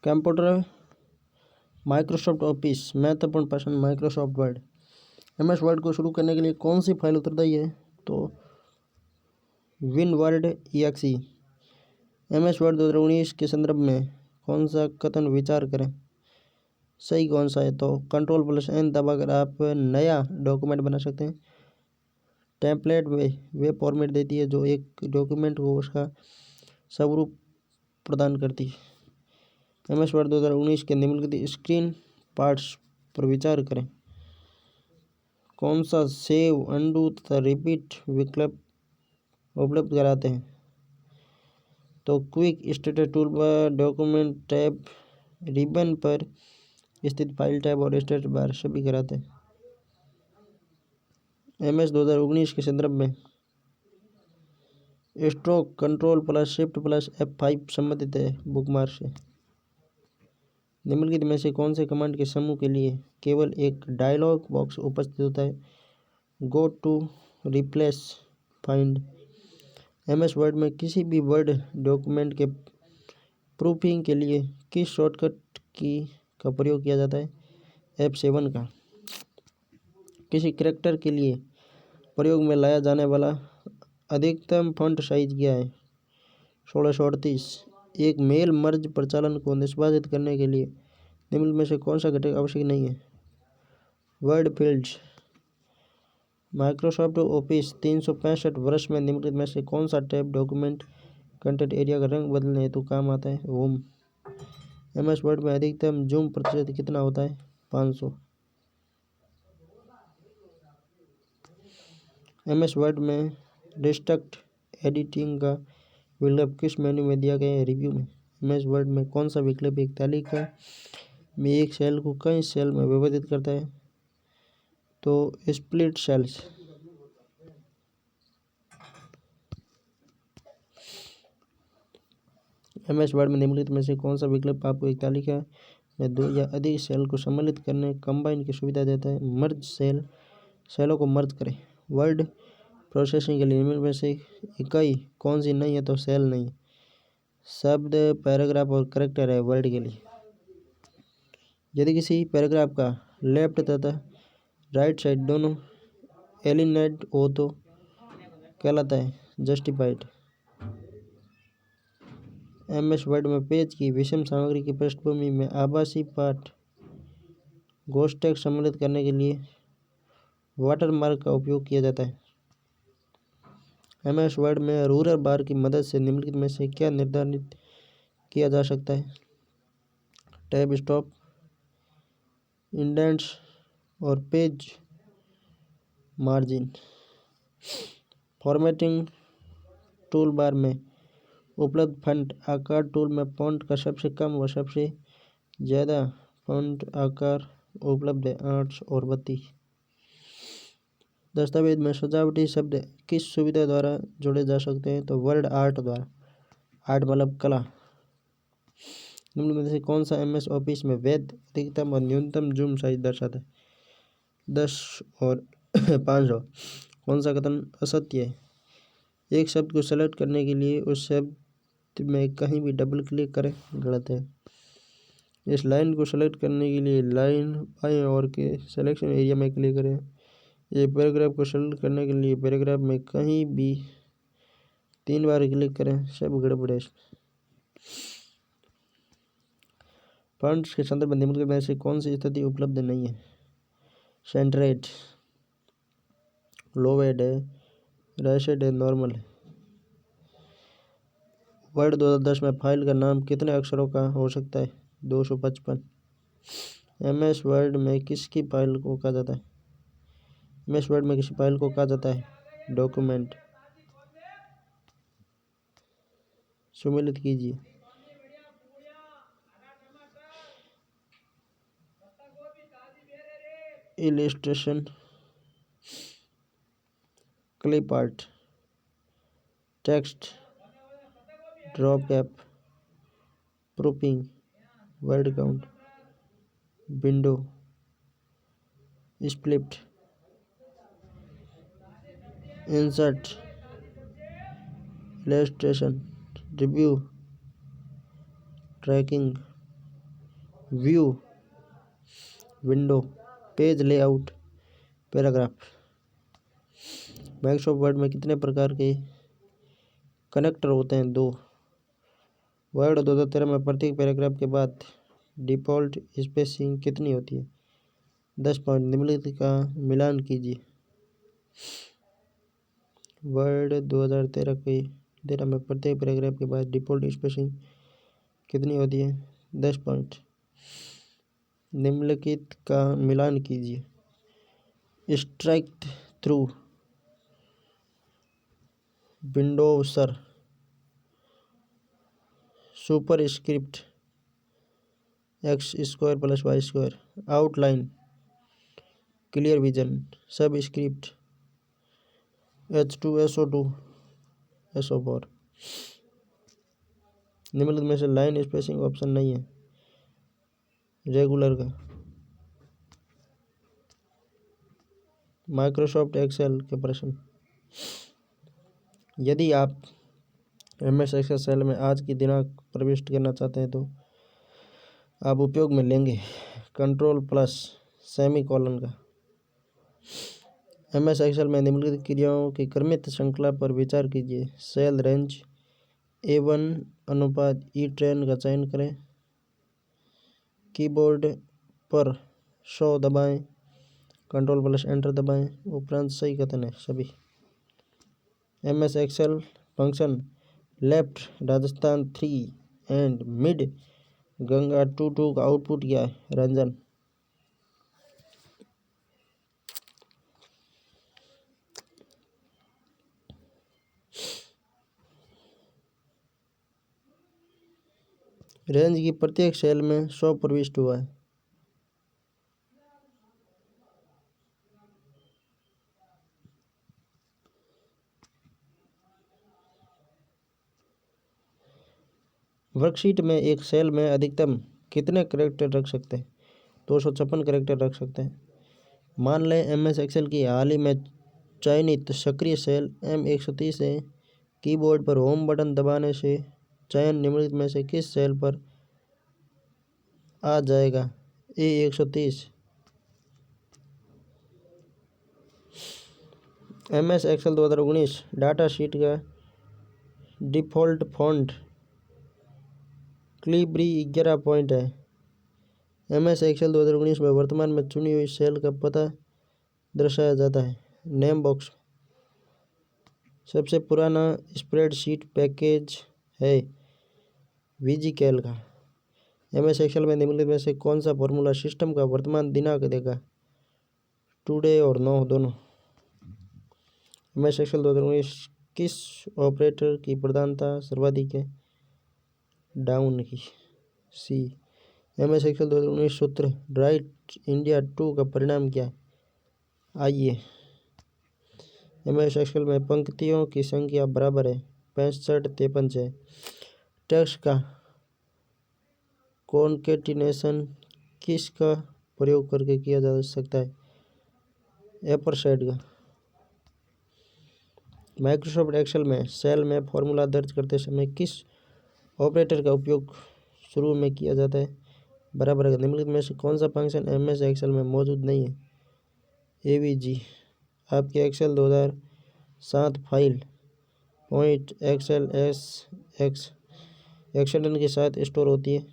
Computer, Microsoft office, महत्वपूर्ण प्रश्न, Microsoft word. MS word को शुरू करने के लिए कौन सी फाइल उत्तरदायी है? तो विनवर्ड EXE। एमएस वर्ड 2019 के संदर्भ में कौन सा कथन विचार करें? सही कौन सा है? तो Ctrl+N दबाकर आप नया डॉक्यूमेंट बना सकते हैं। टेम्पलेट वे फॉर्मेट देती है जो एक डॉक्यूमेंट को उसका स्वरूप प्रदान करती है। एमएस वर्ड 2019 के निम्नलिखित स्क्रीन पार्ट्स पर विचार करें। कौन सा सेव, अनडू तथा रिपीट विकल्प उपलब्ध कराते हैं? तो quick status tool bar, document tab, ribbon पर स्थित फाइल टैब और स्टेटस बार सभी कराते हैं। एमएस 2019 के संदर्भ में स्ट्रोक Ctrl+Shift+F5 संबंधित है बुकमार्क से। निम्नलिखित में से कौन से कमांड के समूह के लिए केवल एक डायलॉग बॉक्स उपस्थित होता है? Go to, replace, find. MS Word में किसी भी वर्ड डॉक्यूमेंट के प्रूफिंग के लिए किस शॉर्टकट की का प्रयोग किया जाता है? F7 का। किसी कैरेक्टर के लिए प्रयोग में लाया जाने वाला अधिकतम फॉन्ट साइज क्या है? 1638। एक मेल मर्ज प्रचालन को निष्पादित करने के लिए निम्न में से कौन सा घटक आवश्यक नहीं है? Word fields. माइक्रोसॉफ्ट ऑफिस 365 वर्ष में निम्नलिखित में से कौन सा टैब डॉक्यूमेंट कंटेंट एरिया का रंग बदलने हेतु काम आता है? होम। एमएस वर्ड में अधिकतम जूम प्रतिशत कितना होता है? 500। एमएस वर्ड में डिस्ट्रक्ट एडिटिंग का विकल्प किस मेन्यू में दिया गया है? रिव्यू में। एमएस वर्ड में कौन सा विकल्प एक तालिका में एक सेल को कई सेल में विभाजित करता है? तो स्प्लिट सेल्स। एमएस वर्ड में निम्नलिखित में से कौन सा विकल्प आपको एक तालिका में दो या अधिक सेल को सम्मिलित करने कंबाइन की सुविधा देता है? मर्ज सेल, सेलों को मर्ज करें। वर्ड प्रोसेसिंग के लिए निम्न में से इकाई कौन सी नहीं है? तो सेल नहीं। शब्द, पैराग्राफ और कैरेक्टर है वर्ड के लिए। यदि किसी पैराग्राफ का लेफ्ट तथा राइट साइड दोनों एलिनेट हो तो कहलाता है जस्टिफाइड। एमएस वर्ड में पेज की विषम सामग्री की पृष्ठभूमि में आभासी पाठ घोष टेक्स्ट सम्मिलित करने के लिए वाटरमार्क का उपयोग किया जाता है। एमएस वर्ड में रूलर बार की मदद से निम्नलिखित में से क्या निर्धारित किया जा सकता है? टैब स्टॉप, इंडेंट्स और page margin. Formatting tool bar में उपलब्ध फॉन्ट आकार टूल में फॉन्ट का सबसे कम व सबसे ज़्यादा फॉन्ट आकार उपलब्ध है 8 और 32। दस्तावेज में सजावटी शब्द किस सुविधा द्वारा जोड़े जा सकते हैं? तो वर्ड आर्ट द्वारा। आर्ट मतलब कला। निम्न में से कौन सा एमएस ऑफिस में वैध अधिकतम और न्यूनतम जूम साइज दर्शाता है? 10 और 500। कौन सा कथन असत्य है? एक शब्द को सेलेक्ट करने के लिए उस शब्द में कहीं भी डबल क्लिक करें, गलत है। इस लाइन को सेलेक्ट करने के लिए लाइन बाएं ओर के सिलेक्शन एरिया में क्लिक करें। ये पैराग्राफ को सेलेक्ट करने के लिए पैराग्राफ में कहीं भी 3 बार क्लिक करें, सब गड़बड़ है। फॉन्ट्स के संदर्भ में निम्नलिखित में से कौन सी स्थिति उपलब्ध नहीं है? सेंटरेड, लोवेड है, रेशेड है, नॉर्मल है। वर्ड 2010 में फाइल का नाम कितने अक्षरों का हो सकता है? 255। एमएस वर्ड में किसकी फाइल को कहा जाता है? एमएस वर्ड में किसी फाइल को कहा जाता है? डॉक्यूमेंट। सम्मिलित कीजिए। Illustration, clip art, text, drop cap, proofing, word count, window, split, insert, illustration, review, tracking, view, window, page layout, paragraph. Microsoft Word में कितने प्रकार के कनेक्टर होते हैं? 2। वर्ड 2013 में प्रत्येक पैराग्राफ के बाद डिफ़ॉल्ट स्पेसिंग कितनी होती है? 10 पॉइंट। निम्नलिखित का मिलान कीजिए। वर्ड 2013 में प्रत्येक पैराग्राफ के बाद डिफ़ॉल्ट स्पेसिंग कितनी होती है? 10 पॉइंट। निम्नलिखित का मिलान कीजिए। स्ट्राइक थ्रू, विंडोसर, superscript, X square plus Y square, outline, clear vision, subscript, H2SO2, SO4। निम्नलिखित में से लाइन स्पेसिंग ऑप्शन नहीं है रेगुलर का। माइक्रोसॉफ्ट एक्सेल के प्रश्न। यदि आप MS एक्सेल में आज की दिनांक प्रविष्ट करना चाहते हैं तो आप उपयोग में लेंगे Ctrl+सेमीकोलन का। MS एक्सेल में निम्नलिखित क्रियाओं की क्रमित श्रृंखला पर विचार कीजिए। सेल रेंज A1:E10 का चयन करें। कीबोर्ड पर 100 दबाएं, Ctrl+Enter दबाएं। उपरांत सही कथन है सभी। MS Excel function left Rajasthan 3 and mid Ganga 2 का आउटपुट क्या है? रंजन। रेंज की प्रत्येक सेल में 100 प्रविष्ट हुआ है। वर्कशीट में एक सेल में अधिकतम कितने कैरेक्टर रख सकते हैं? 256 कैरेक्टर रख सकते हैं। मान लें MS एक्सेल की हाल ही में चयनित सक्रिय सेल M130 है। कीबोर्ड पर होम बटन दबाने से चयन निम्नलिखित में से किस सेल पर आ जाएगा? A130। MS Excel 2019 data sheet का डिफ़ॉल्ट फॉन्ट क्लिबरी 11 पॉइंट है। MS एक्सेल 2019 में वर्तमान में चुनी हुई सेल का पता दर्शाया जाता है नेम बॉक्स। सबसे पुराना स्प्रेडशीट पैकेज है VGCalc का। MS एक्सेल में निम्नलिखित में से कौन सा फॉर्मूला सिस्टम का वर्तमान दिनांक देगा? टुडे और नो दोनों। MS एक्सेल 2019 किस ऑपरेटर की प्रधानता सर्वाधिक है? डाउन की, C। MS एक्सेल 2019 सूत्र राइट इंडिया 2 का परिणाम क्या है? आइए। MS एक्सेल में पंक्तियों की संख्या बराबर है 65-53 है। टेक्स्ट का कॉन्केटिनेशन किसका प्रयोग करके किया जा सकता है? एपरसेट का। माइक्रोसॉफ्ट एक्सेल में सेल में फॉर्मूला दर्ज करते समय किस ऑपरेटर का उपयोग शुरू में किया जाता है? बराबर का। निम्नलिखित में से कौन सा फंक्शन MS एक्सेल में मौजूद नहीं है? AVG। आपके एक्सेल 2007 फाइल .xlsx एक्सटेंशन के साथ स्टोर होती है।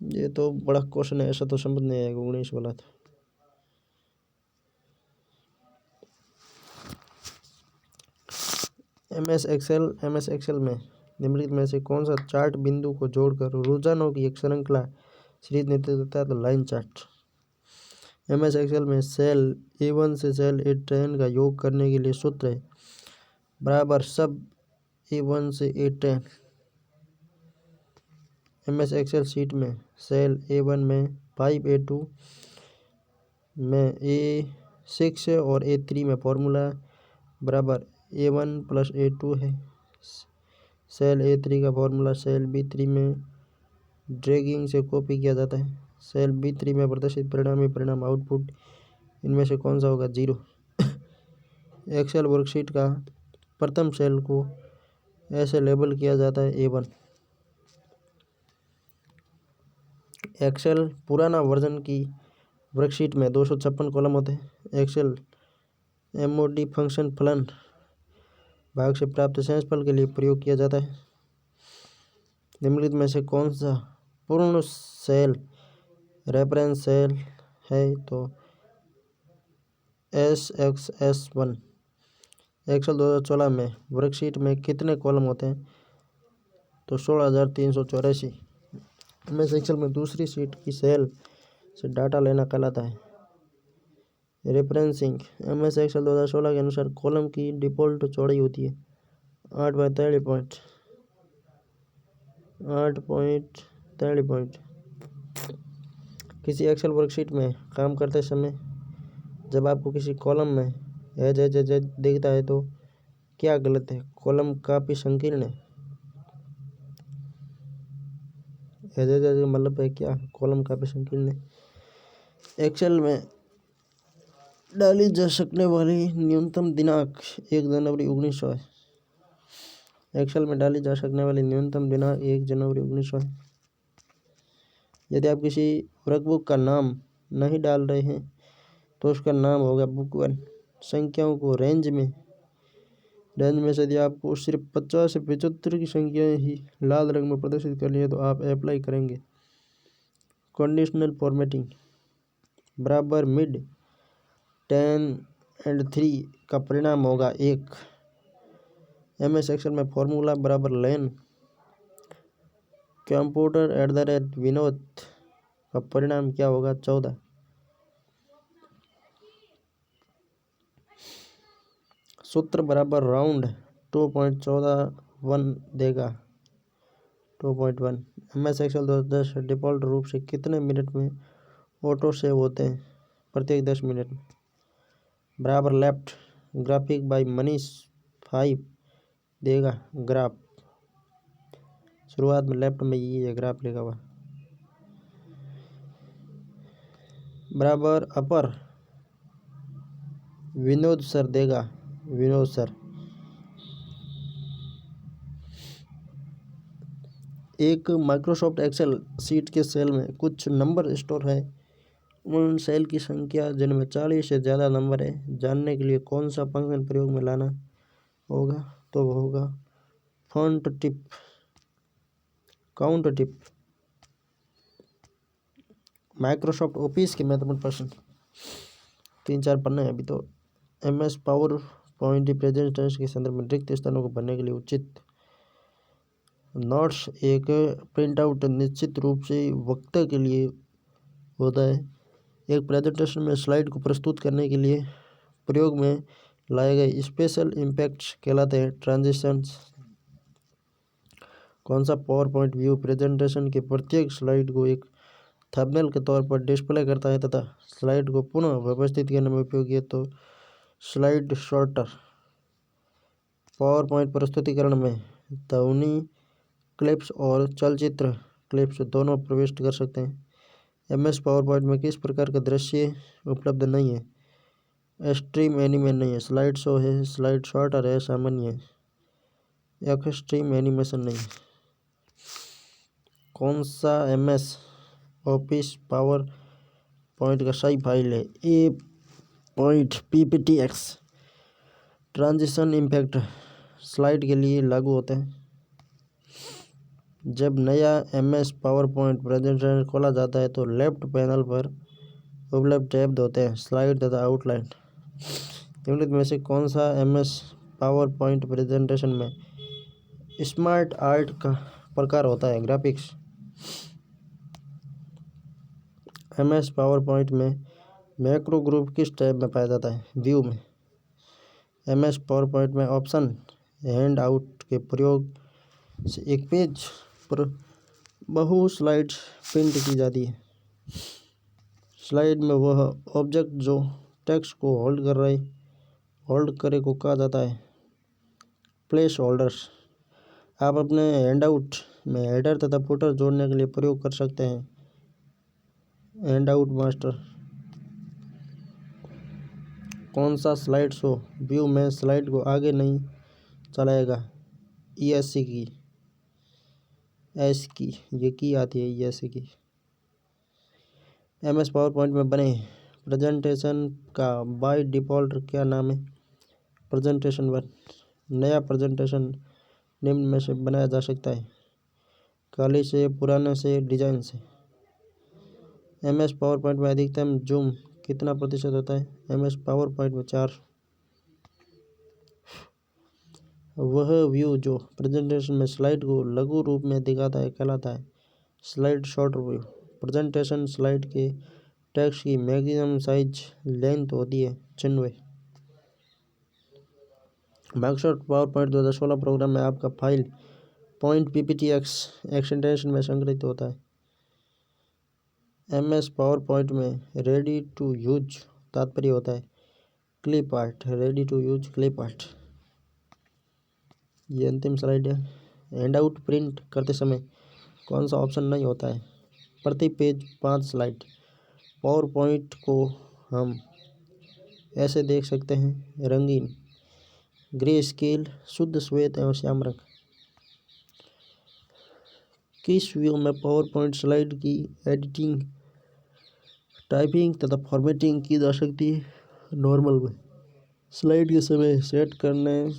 ये तो बड़ा क्वेश्चन है, ऐसा तो समझ नहीं आएगा 19 वाला था। MS एक्सेल में निम्नलिखित में से कौन सा चार्ट बिंदु को जोड़कर रुझानों की एक श्रृंखला सीरीज नेतृत्व देता है? तो लाइन चार्ट। MS एक्सेल में सेल A1 से सेल A10 का योग करने के लिए सूत्र है बराबर सब A1 से A10। MS एक्सेल शीट में सेल A1 में 5A2 में A6 और A3 में फॉर्मूला बराबर A1+A2 है। सेल A3 का फॉर्मूला सेल B3 में ड्रैगिंग से कॉपी किया जाता है। सेल B3 में प्रदर्शित परिणाम आउटपुट इनमें से कौन सा होगा? 0। एक्सेल वर्कशीट का प्रथम सेल को ऐसे लेबल किया जाता है A1। एक्सेल पुराना वर्जन की वर्कशीट में 256 कॉलम होते हैं। एक्सेल एमओडी फंक्शन फलन भाग से प्राप्त शेषफल के लिए प्रयोग किया जाता है। निम्नलिखित में से कौन सा पूर्ण सेल रेफरेंस सेल है? तो SXS1। एक्सेल 2016 में वर्कशीट में कितने कॉलम होते हैं? तो 16,384। MS एक्सेल में दूसरी शीट की सेल से डाटा लेना कहलाता है रेफरेंसिंग। MS एक्सेल 2016 के अनुसार कॉलम की डिफ़ॉल्ट चौड़ाई होती है 8 किसी एक्सेल वर्कशीट में काम करते समय जब आपको किसी कॉलम में एज दिखता है तो क्या गलत है? कॉलम काफ़ी संकीर्ण है। एज का मतलब है क्या? कॉलम काफ़ी संकीर्ण है। एक्सेल में डाली जा सकने वाली न्यूनतम दिनांक 1 जनवरी 1900 है। एक्सेल में डाली जा सकने वाली न्यूनतम दिनांक 1 जनवरी 1900 है। यदि आप किसी वर्कबुक का नाम नहीं डाल रहे हैं तो उसका नाम होगा बुक 1। संख्याओं को रेंज में से यदि आपको सिर्फ 50 से 75 की संख्याएं ही लाल रंग में प्रदर्शित करनी है तो आप अप्लाई करेंगे। कंडीशनल फॉर्मेटिंग बराबर मिड 10 और 3 का परिणाम होगा 1। MS एक्सेल में फॉर्मूला बराबर लेन कंप्यूटर @विनोद का परिणाम क्या होगा? 14। सूत्र बराबर राउंड 2.14 देगा 2.1। MS एक्सेल 2010 डिफ़ॉल्ट रूप से कितने मिनट में ऑटो सेव होते हैं? प्रत्येक 10 मिनट में। बराबर लेफ्ट ग्राफिक बाय मनीष 5 देगा ग्राफ। शुरुआत में लेफ्ट में ये है ग्राफ लिखा हुआ। बराबर अपर विनोद सर देगा विनोद सर। एक माइक्रोसॉफ्ट एक्सेल सीट के सेल में कुछ नंबर स्टोर है। उन सेल की संख्या जिनमें 40 से ज़्यादा नंबर है जानने के लिए कौन सा फंक्शन प्रयोग में लाना होगा? तो वो होगा font tip count tip. Microsoft office के महत्वपूर्ण प्रश्न 3-4 पन्ने हैं अभी तो। MS पावर पॉइंट प्रेजेंटेशन के संदर्भ में रिक्त स्थानों को भरने के लिए उचित नोट्स एक प्रिंट आउट निश्चित रूप से वक्ता के लिए होता है। एक प्रेजेंटेशन में स्लाइड को प्रस्तुत करने के लिए प्रयोग में लाए गए स्पेशल इम्पैक्ट्स कहलाते हैं ट्रांजिशंस। कौन सा पावर पॉइंट व्यू प्रेजेंटेशन के प्रत्येक स्लाइड को एक थंबनेल के तौर पर डिस्प्ले करता है तथा स्लाइड को पुनः व्यवस्थित करने में उपयोगी है? तो स्लाइड शॉर्टर। पावर पॉइंट प्रस्तुतिकरण में ध्वनि क्लिप्स और चलचित्र क्लिप्स दोनों प्रविष्ट कर सकते हैं। MS पावर पॉइंट में किस प्रकार का दृश्य उपलब्ध नहीं है? एक्सट्रीम एनिमे नहीं है, स्लाइड शो है, स्लाइड शॉर्टर है, सामान्य है, एक्सट्रीम एनिमेशन नहीं है। कौन सा MS ऑफिस पावर पॉइंट का सही फाइल है? PPTX। ट्रांजिशन इम्पैक्ट स्लाइड के लिए लागू होते हैं जब नया MS पावर पॉइंट प्रेजेंटेशन खोला जाता है तो लेफ्ट पैनल पर उपलब्ध टैब होते हैं स्लाइड तथा आउटलाइन। निम्नलिखित में से कौन सा MS पावर पॉइंट प्रेजेंटेशन में स्मार्ट आर्ट का प्रकार होता है? ग्राफिक्स। MS पावर पॉइंट में मैक्रो ग्रुप किस टैब में पाया जाता है? व्यू में। MS पावर पॉइंट में ऑप्शन हैंड आउट के प्रयोग से एक पेज पर बहु स्लाइड्स प्रिंट की जाती है। स्लाइड में वह ऑब्जेक्ट जो टेक्स्ट को होल्ड करे को कहा जाता है प्लेस होल्डर्स। आप अपने हैंडआउट में हेडर तथा फुटर जोड़ने के लिए प्रयोग कर सकते हैं हैंडआउट मास्टर। कौन सा स्लाइड शो व्यू में स्लाइड को आगे नहीं चलाएगा? ESC की एस की ये की आती है ESC की। MS पावर पॉइंट में बने प्रेजेंटेशन का बाय डिफ़ॉल्ट क्या नाम है? Presentation one. नया प्रेजेंटेशन निम्न में से बनाया जा सकता है: काली से, पुराने से, डिजाइन से। MS पावर पॉइंट में अधिकतम जूम कितना प्रतिशत होता है? MS पावर पॉइंट में 4। वह व्यू जो प्रेजेंटेशन में स्लाइड को लघु रूप में दिखाता है कहलाता है slide short view. Presentation slide के टेक्स्ट की मैक्सिमम साइज लेंथ होती है 96। माइक्रोसॉफ्ट पावर पॉइंट 2016 प्रोग्राम में आपका फाइल पॉइंट PPTX एक्सटेंशन में संग्रहित होता है। MS पावर पॉइंट में रेडी टू यूज तात्पर्य होता है clip art. Ready to use clip art. ये अंतिम स्लाइड है। हैंडआउट प्रिंट करते समय कौन सा ऑप्शन नहीं होता है? प्रति पेज 5 स्लाइड। पावर पॉइंट को हम ऐसे देख सकते हैं: रंगीन, ग्रे स्केल, शुद्ध श्वेत एवं श्याम रंग। किस व्यू में पावर पॉइंट स्लाइड की एडिटिंग, टाइपिंग तथा फॉर्मेटिंग की जा सकती है? नॉर्मल में। स्लाइड के समय सेट करने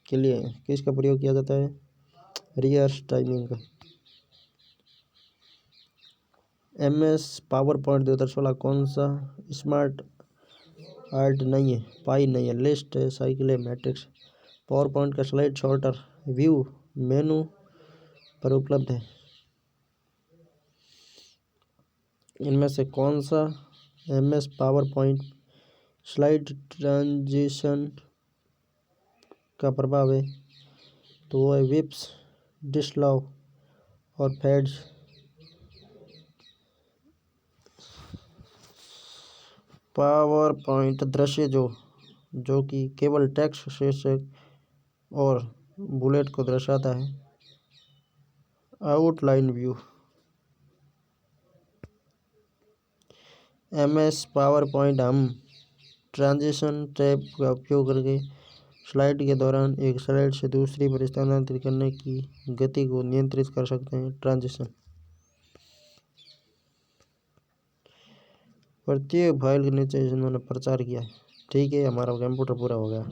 के लिए किसका प्रयोग किया जाता है? रियर टाइमिंग का। MS पावर पॉइंट 2016 कौन सा स्मार्ट आर्ट नहीं है? पाई नहीं है, लिस्ट है, साइकिल है, मैट्रिक्स। पावर पॉइंट का स्लाइड शॉर्टर व्यू मेनू पर उपलब्ध है। इनमें से कौन सा MS power point slide transition का प्रभाव है? तो वो है विप्स, डिसलॉव और फेड्स। पावर पॉइंट दृश्य जो कि केवल टेक्स्ट, शीर्षक और बुलेट को दर्शाता है। Outline view. MS power point हम ट्रांजिशन टैब का उपयोग करके स्लाइड के दौरान एक स्लाइड से दूसरी पर स्थानांतरित करने की गति को नियंत्रित कर सकते हैं। ट्रांजिशन। प्रत्येक फाइल के नीचे इन्होंने प्रचार किया। ठीक है, हमारा कंप्यूटर पूरा हो गया।